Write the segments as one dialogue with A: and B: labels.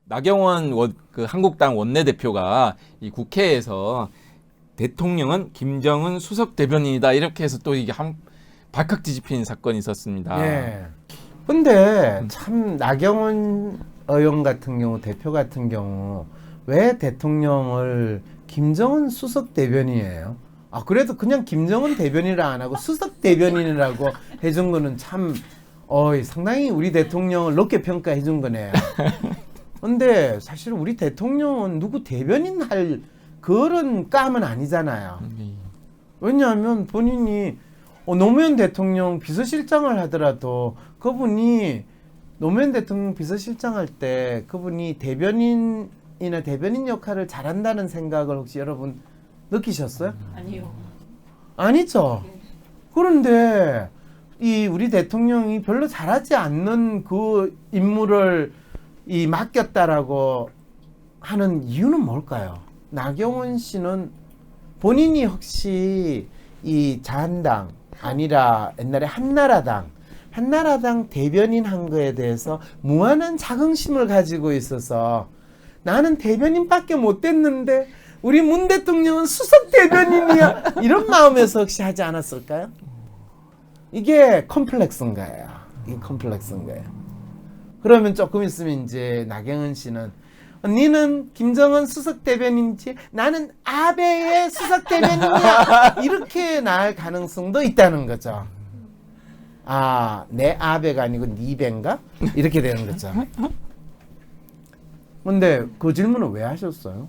A: 나경원 그 한국당 원내대표가 이 국회에서 대통령은 김정은 수석 대변인이다 이렇게 해서 또 이게 발칵 뒤집힌 사건이 있었습니다.
B: 예. 근데 참 나경원 의원 같은 경우 대표 같은 경우 왜 대통령을 김정은 수석 대변인이에요? 아 그래도 그냥 김정은 대변인이라 안 하고 수석 대변인이라고 해준 거는 참 상당히 우리 대통령을 높게 평가해 준 거네요. 근데 사실 우리 대통령은 누구 대변인 할 그런 감은 아니잖아요. 왜냐하면 본인이 노무현 대통령 비서실장을 하더라도 그분이 노무현 대통령 비서실장 할 때 그분이 대변인이나 대변인 역할을 잘한다는 생각을 혹시 여러분 느끼셨어요?
C: 아니요.
B: 아니죠. 그런데 이 우리 대통령이 별로 잘하지 않는 그 임무를 맡겼다라고 하는 이유는 뭘까요? 나경원 씨는 본인이 혹시 이 자한당 아니라 옛날에 한나라당 대변인 한 거에 대해서 무한한 자긍심을 가지고 있어서 나는 대변인밖에 못 됐는데 우리 문 대통령은 수석 대변인이야 이런 마음에서 혹시 하지 않았을까요? 이게 컴플렉스인 거예요. 이게 컴플렉스인 거예요. 그러면 조금 있으면 이제 나경원 씨는 니는 김정은 수석 대변인이지 나는 아베의 수석 대변인이야 이렇게 나을 가능성도 있다는 거죠. 아, 내 아베가 아니고 니 배인가? 이렇게 되는 거죠. 근데 그 질문을 왜 하셨어요?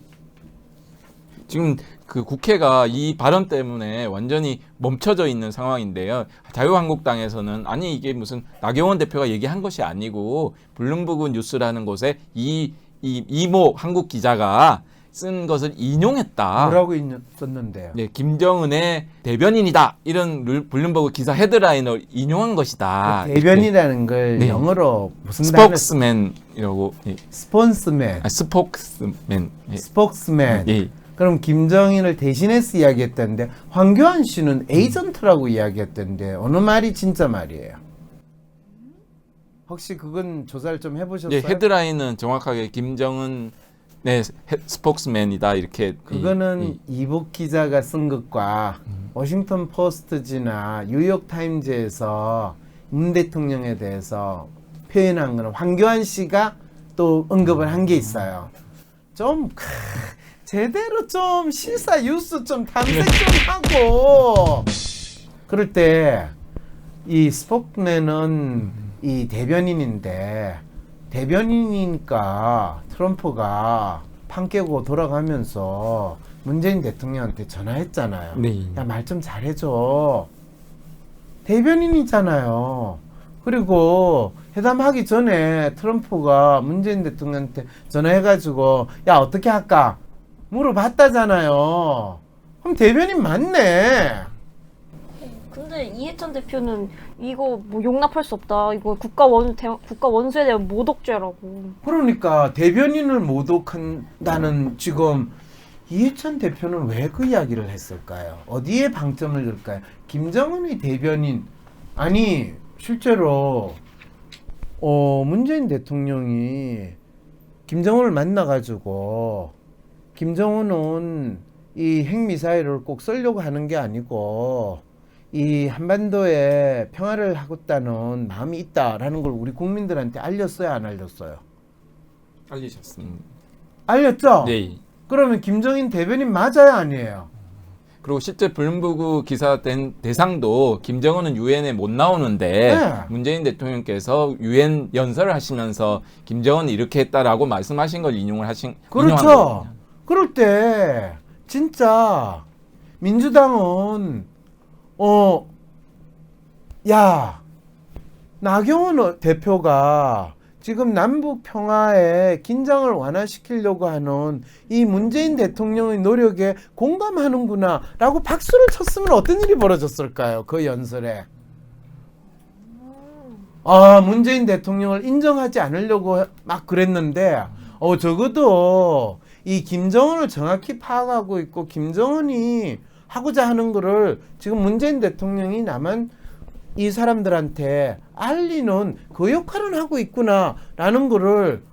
A: 지금 그 국회가 이 발언 때문에 완전히 멈춰져 있는 상황인데요. 자유한국당에서는 아니 이게 무슨 나경원 대표가 얘기한 것이 아니고 블룸버그 뉴스라는 곳에 이모 한국 기자가 쓴 것을 인용했다.
B: 뭐라고 썼는데요?
A: 네, 김정은의 대변인이다. 이런 블룸버그 기사 헤드라인을 인용한 것이다.
B: 그 대변이라는 걸
A: 네.
B: 영어로 무슨
A: 스포크스맨이라고. 예.
B: 스폰스맨.
A: 스포크스맨. 예.
B: 스포크스맨.
A: 예.
B: 그럼 김정인을 대신해서 이야기했던데 황교안 씨는 에이전트라고 이야기했던데 어느 말이 진짜 말이에요? 혹시 그건 조사를 좀 해보셨어요?
A: 예, 헤드라인은 정확하게 김정은 스포크스맨이다 이렇게.
B: 그거는 이북 기자가 쓴 것과 워싱턴 포스트지나 뉴욕 타임즈에서 문 대통령에 대해서 표현한 거는 황교안 씨가 또 언급을 한 게 있어요. 좀 제대로 좀 실사 뉴스 좀 탐색 좀 하고 그럴 때 이 스포크맨은 이 대변인인데 대변인이니까 트럼프가 판 깨고 돌아가면서 문재인 대통령한테 전화했잖아요.
A: 네.
B: 야, 말 좀 잘해줘. 대변인이잖아요. 그리고 회담하기 전에 트럼프가 문재인 대통령한테 전화해가지고 야 어떻게 할까 물어봤다잖아요. 그럼 대변인 맞네.
C: 근데 이해찬 대표는 이거 뭐 용납할 수 없다. 이거 국가 원수에 대한 모독죄라고.
B: 그러니까 대변인을 모독한다는 지금 이해찬 대표는 왜 그 이야기를 했을까요? 어디에 방점을 둘까요? 김정은의 대변인 아니 실제로 문재인 대통령이 김정은을 만나가지고 김정은은 이 핵미사일을 꼭 쏘려고 하는 게 아니고 이 한반도에 평화를 하겠다는 마음이 있다라는 걸 우리 국민들한테 알렸어요, 안 알렸어요?
A: 알리셨습니다.
B: 알렸죠?
A: 네.
B: 그러면 김정인 대변인 맞아요, 아니에요?
A: 그리고 실제 블룸버그 기사 된 대상도 김정은은 유엔에 못 나오는데
B: 네.
A: 문재인 대통령께서 유엔 연설을 하시면서 김정은이 이렇게 했다라고 말씀하신 걸 인용한
B: 그렇죠.
A: 거거든요.
B: 그럴 때 진짜 민주당은 야 나경원 대표가 지금 남북 평화에 긴장을 완화시키려고 하는 이 문재인 대통령의 노력에 공감하는구나 라고 박수를 쳤으면 어떤 일이 벌어졌을까요? 그 연설에. 문재인 대통령을 인정하지 않으려고 막 그랬는데 적어도 이 김정은을 정확히 파악하고 있고 김정은이 하고자 하는 거를 지금 문재인 대통령이 남한 이 사람들한테 알리는 그 역할은 하고 있구나라는 거를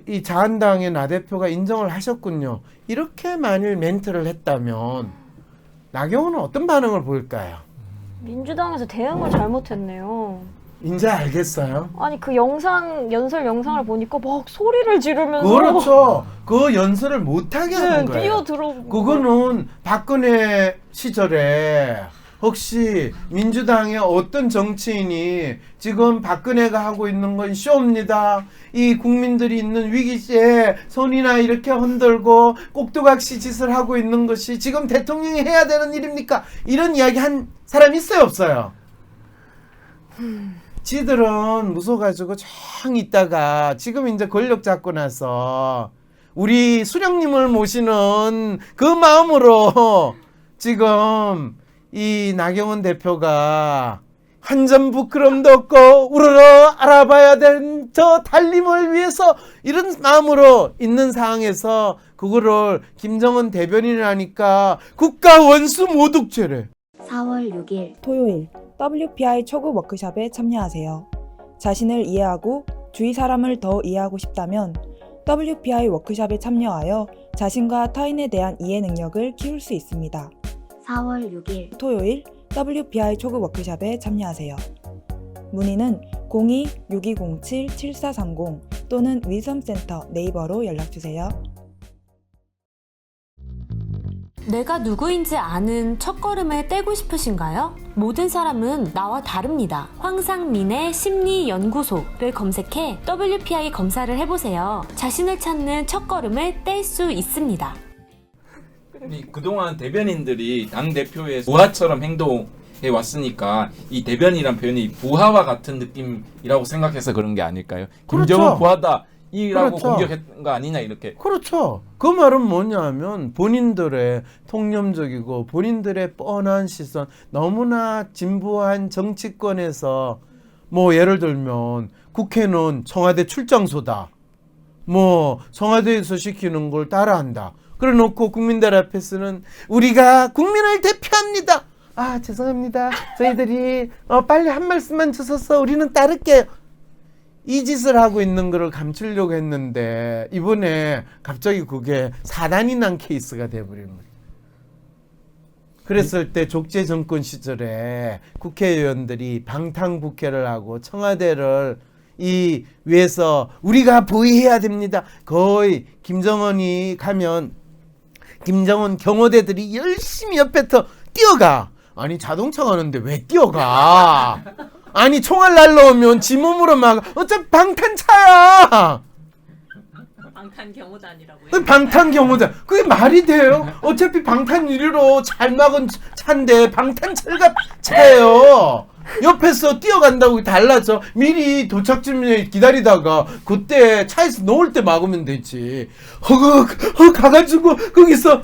B: 이 자한당의 나 대표가 인정을 하셨군요. 이렇게 만일 멘트를 했다면 나경원은 어떤 반응을 보일까요?
C: 민주당에서 대응을 잘못했네요.
B: 이제 알겠어요.
C: 아니 그 연설 영상을 보니까 막 소리를 지르면서
B: 그렇죠. 그 연설을 못하게 하는
C: 네,
B: 거예요.
C: 뛰어들어.
B: 그거는 박근혜 시절에 혹시 민주당의 어떤 정치인이 지금 박근혜가 하고 있는 건 쇼입니다. 이 국민들이 있는 위기시에 손이나 이렇게 흔들고 꼭두각시 짓을 하고 있는 것이 지금 대통령이 해야 되는 일입니까? 이런 이야기 한 사람 있어요, 없어요? 지들은 무서워가지고 쫙 있다가 지금 이제 권력 잡고 나서 우리 수령님을 모시는 그 마음으로 지금 이 나경원 대표가 한 점 부끄럼도 없고 우러러 알아봐야 된 저 달림을 위해서 이런 마음으로 있는 상황에서 그거를 김정은 대변인이라니까 국가 원수 모독죄래.
D: 4월 6일
E: 토요일 WPI 초급 워크숍에 참여하세요. 자신을 이해하고 주위 사람을 더 이해하고 싶다면 WPI 워크숍에 참여하여 자신과 타인에 대한 이해 능력을 키울 수 있습니다.
D: 4월 6일
E: 토요일 WPI 초급 워크숍에 참여하세요. 문의는 02-6207-7430 또는 위섬센터 네이버로 연락주세요.
F: 내가 누구인지 아는 첫걸음을 떼고 싶으신가요? 모든 사람은 나와 다릅니다. 황상민의 심리연구소를 검색해 WPI 검사를 해보세요. 자신을 찾는 첫걸음을 뗄 수 있습니다.
A: 그동안 대변인들이 당대표의 부하처럼 행동해 왔으니까 이 대변이란 표현이 부하와 같은 느낌이라고 생각해서 그런 게 아닐까요?
B: 그렇죠.
A: 김정은 부하다 이라고
B: 그렇죠.
A: 공격한 거 아니냐 이렇게.
B: 그렇죠. 그 말은 뭐냐면 본인들의 통념적이고 본인들의 뻔한 시선, 너무나 진부한 정치권에서 뭐 예를 들면 국회는 청와대 출장소다. 뭐 청와대에서 시키는 걸 따라한다. 그래 놓고 국민들 앞에서는 우리가 국민을 대표합니다. 아 죄송합니다. 저희들이 빨리 한 말씀만 주셔서 우리는 따를게요. 이 짓을 하고 있는 거를 감추려고 했는데 이번에 갑자기 그게 사단이 난 케이스가 돼버린 거예요. 그랬을 때 족제 정권 시절에 국회의원들이 방탄국회를 하고 청와대를 이 위해서 우리가 보위해야 됩니다. 거의 김정은이 가면 김정은 경호대들이 열심히 옆에서 뛰어가. 아니 자동차 가는데 왜 뛰어가? 아니 총알 날라오면 지 몸으로 막 어차피 방탄차야.
F: 방탄 경호단이라고요?
B: 방탄 경호단 그게 말이 돼요? 어차피 방탄 유리로 잘 막은 차인데 방탄 철갑 차예요. 옆에서 뛰어간다고 달라져. 미리 도착쯤에 기다리다가 그때 차에서 놓을 때 막으면 되지. 가가지고 거기서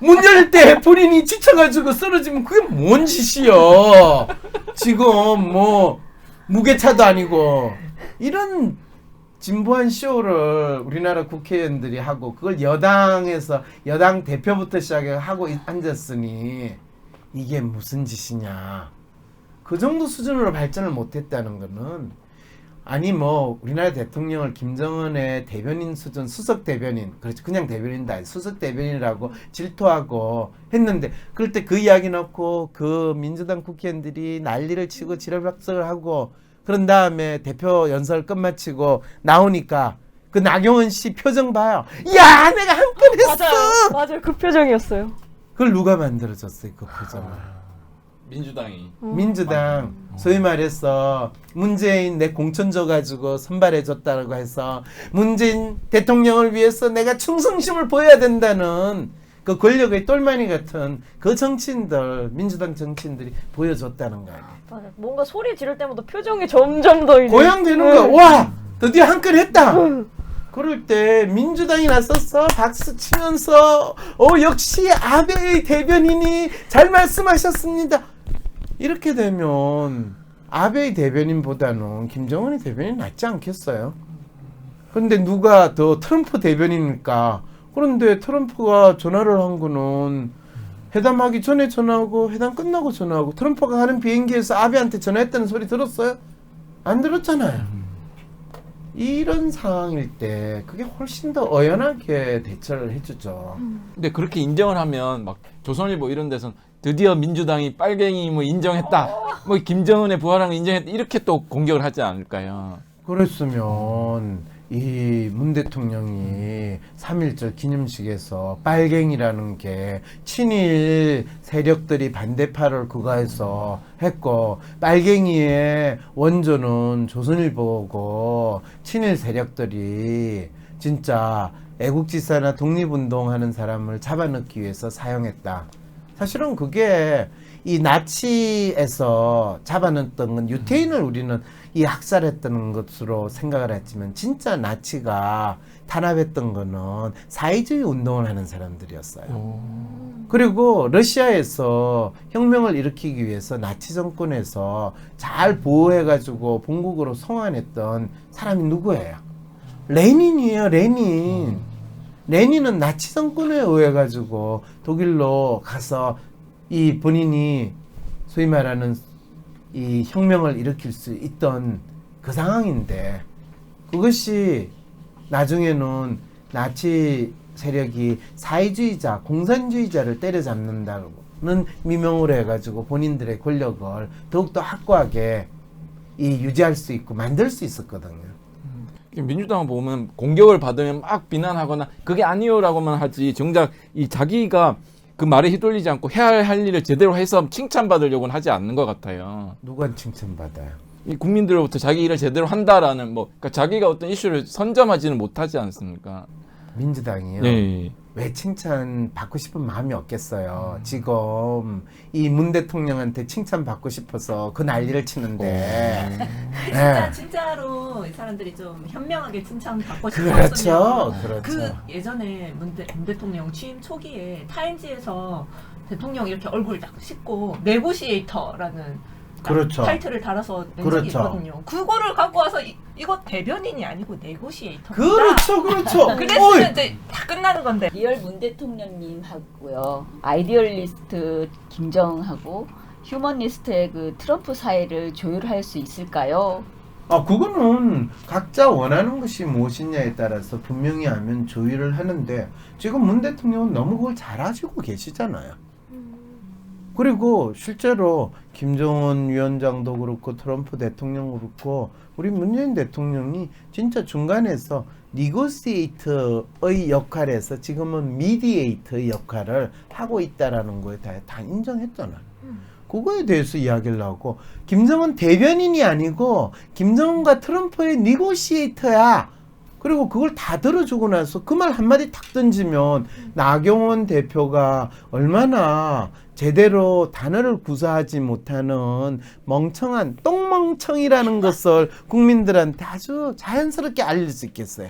B: 문 열 때 본인이 지쳐가지고 쓰러지면 그게 뭔 짓이여. 지금 뭐 무게차도 아니고 이런 진부한 쇼를 우리나라 국회의원들이 하고 그걸 여당에서 여당 대표부터 시작해 하고 앉았으니 이게 무슨 짓이냐. 그 정도 수준으로 발전을 못했다는 거는 아니 뭐 우리나라 대통령을 김정은의 대변인 수준 수석 대변인 그렇죠 그냥 대변인도 아니 수석 대변인이라고 질투하고 했는데 그럴 때 그 이야기 넣고 그 민주당 국회의원들이 난리를 치고 지랄박석을 하고 그런 다음에 대표 연설 끝마치고 나오니까 그 나경원 씨 표정 봐요. 야 내가 한 건 했어.
C: 맞아요. 그 표정이었어요.
B: 그걸 누가 만들어줬어요 그 표정을.
A: 민주당이.
B: 민주당 소위 말해서 문재인 내 공천 줘가지고 선발해줬다고 해서 문재인 대통령을 위해서 내가 충성심을 보여야 된다는 그 권력의 똘마니 같은 그 정치인들 민주당 정치인들이 보여줬다는 거 아니에요.
C: 맞아. 뭔가 소리 지를 때마다 표정이 점점 더 이제
B: 고양되는 거야. 와 드디어 한 건 했다. 그럴 때 민주당이 나섰어 박수 치면서 역시 아베의 대변인이 잘 말씀하셨습니다. 이렇게 되면 아베의 대변인보다는 김정은의 대변인이 낫지 않겠어요? 그런데 누가 더 트럼프 대변인일까? 그런데 트럼프가 전화를 한 거는 회담하기 전에 전화하고 회담 끝나고 전화하고 트럼프가 가는 비행기에서 아베한테 전화했다는 소리 들었어요? 안 들었잖아요. 이런 상황일 때 그게 훨씬 더 어연하게 대처를 해주죠.
A: 근데 그렇게 인정을 하면 막 조선일보 이런 데선 드디어 민주당이 빨갱이 뭐 인정했다, 뭐 김정은의 부활한 거 인정했다 이렇게 또 공격을 하지 않을까요?
B: 그랬으면 이 문 대통령이 3.1절 기념식에서 빨갱이라는 게 친일 세력들이 반대파를 그거해서 했고 빨갱이의 원조는 조선일보고 친일 세력들이 진짜 애국지사나 독립운동하는 사람을 잡아넣기 위해서 사용했다. 사실은 그게 이 나치에서 잡아넣었던 건 유태인을 우리는 이 학살했던 것으로 생각을 했지만 진짜 나치가 탄압했던 거는 사회주의 운동을 하는 사람들이었어요. 그리고 러시아에서 혁명을 일으키기 위해서 나치 정권에서 잘 보호해가지고 본국으로 송환했던 사람이 누구예요? 레닌이에요. 레닌. 레닌은 나치 정권에 의해 가지고 독일로 가서 이 본인이 소위 말하는 이 혁명을 일으킬 수 있던 그 상황인데 그것이 나중에는 나치 세력이 사회주의자, 공산주의자를 때려잡는다는 미명으로 해가지고 본인들의 권력을 더욱더 확고하게 유지할 수 있고 만들 수 있었거든요.
A: 민주당을 보면 공격을 받으면 막 비난하거나 그게 아니요라고만 하지 정작 이 자기가 그 말에 휘둘리지 않고 해야 할 일을 제대로 해서 칭찬받으려고는 하지 않는 것 같아요.
B: 누가 칭찬받아요?
A: 이 국민들로부터 자기 일을 제대로 한다라는 뭐 그러니까 자기가 어떤 이슈를 선점하지는 못하지 않습니까?
B: 민주당이요?
A: 네.
B: 왜 칭찬 받고 싶은 마음이 없겠어요. 지금 이 문 대통령한테 칭찬 받고 싶어서 그 난리를 치는데.
G: 진짜로 이 사람들이 좀 현명하게 칭찬 받고
B: 그렇죠,
G: 싶었으면
B: 그렇죠.
G: 그 예전에 문 대통령 취임 초기에 타임지에서 대통령 이렇게 얼굴 딱 씻고 네고시에이터라는 딱
B: 그렇죠.
G: 타이틀을 달아서 낸 적이
B: 그렇죠.
G: 있거든요. 그거를 갖고 와서 이거 대변인이 아니고 네고시에이터.
B: 그렇죠, 그렇죠.
G: 그랬으면 이제 다 끝나는 건데.
H: 리얼 문 대통령님 하고요. 아이디얼리스트 김정하고 휴머니스트의 그 트럼프 사이를 조율할 수 있을까요?
B: 그거는 각자 원하는 것이 무엇이냐에 따라서 분명히 하면 조율을 하는데 지금 문 대통령은 너무 그걸 잘 아시고 계시잖아요. 그리고 실제로 김정은 위원장도 그렇고 트럼프 대통령도 그렇고 우리 문재인 대통령이 진짜 중간에서 니고시에이터의 역할에서 지금은 미디에이터의 역할을 하고 있다라는 거에 다 인정했잖아요. 그거에 대해서 이야기를 하고 김정은 대변인이 아니고 김정은과 트럼프의 니고시에이터야. 그리고 그걸 다 들어주고 나서 그 말 한마디 탁 던지면 나경원 대표가 얼마나 제대로 단어를 구사하지 못하는 멍청한 똥멍청이라는 것을 국민들한테 아주 자연스럽게 알릴 수 있겠어요.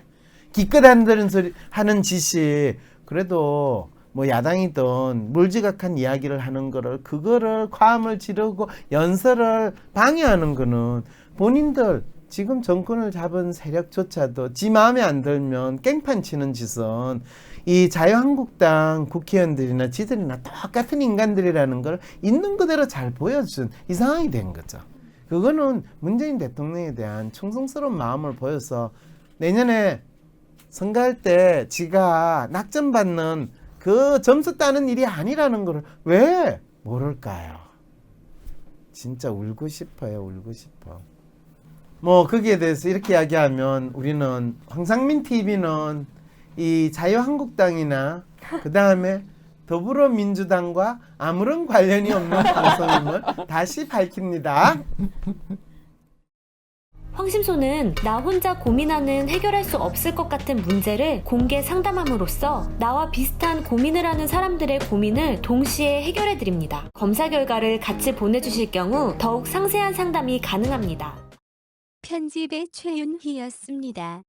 B: 기껏 하는 짓이 그래도 뭐 야당이든 물지각한 이야기를 하는 거를 그거를 과음을 지르고 연설을 방해하는 거는 본인들 지금 정권을 잡은 세력조차도 지 마음에 안 들면 깽판 치는 짓은 이 자유한국당 국회의원들이나 지들이나 똑같은 인간들이라는 걸 있는 그대로 잘 보여준 이 상황이 된 거죠. 그거는 문재인 대통령에 대한 충성스러운 마음을 보여서 내년에 선거할 때 지가 낙점받는 그 점수 따는 일이 아니라는 걸 왜 모를까요? 진짜 울고 싶어요. 울고 싶어. 뭐 거기에 대해서 이렇게 이야기하면 우리는 황상민 TV는 이 자유한국당이나 그 다음에 더불어민주당과 아무런 관련이 없는 방송임을 다시 밝힙니다.
F: 황심소는 나 혼자 고민하는 해결할 수 없을 것 같은 문제를 공개 상담함으로써 나와 비슷한 고민을 하는 사람들의 고민을 동시에 해결해드립니다. 검사 결과를 같이 보내주실 경우 더욱 상세한 상담이 가능합니다.
I: 편집의 최윤희였습니다.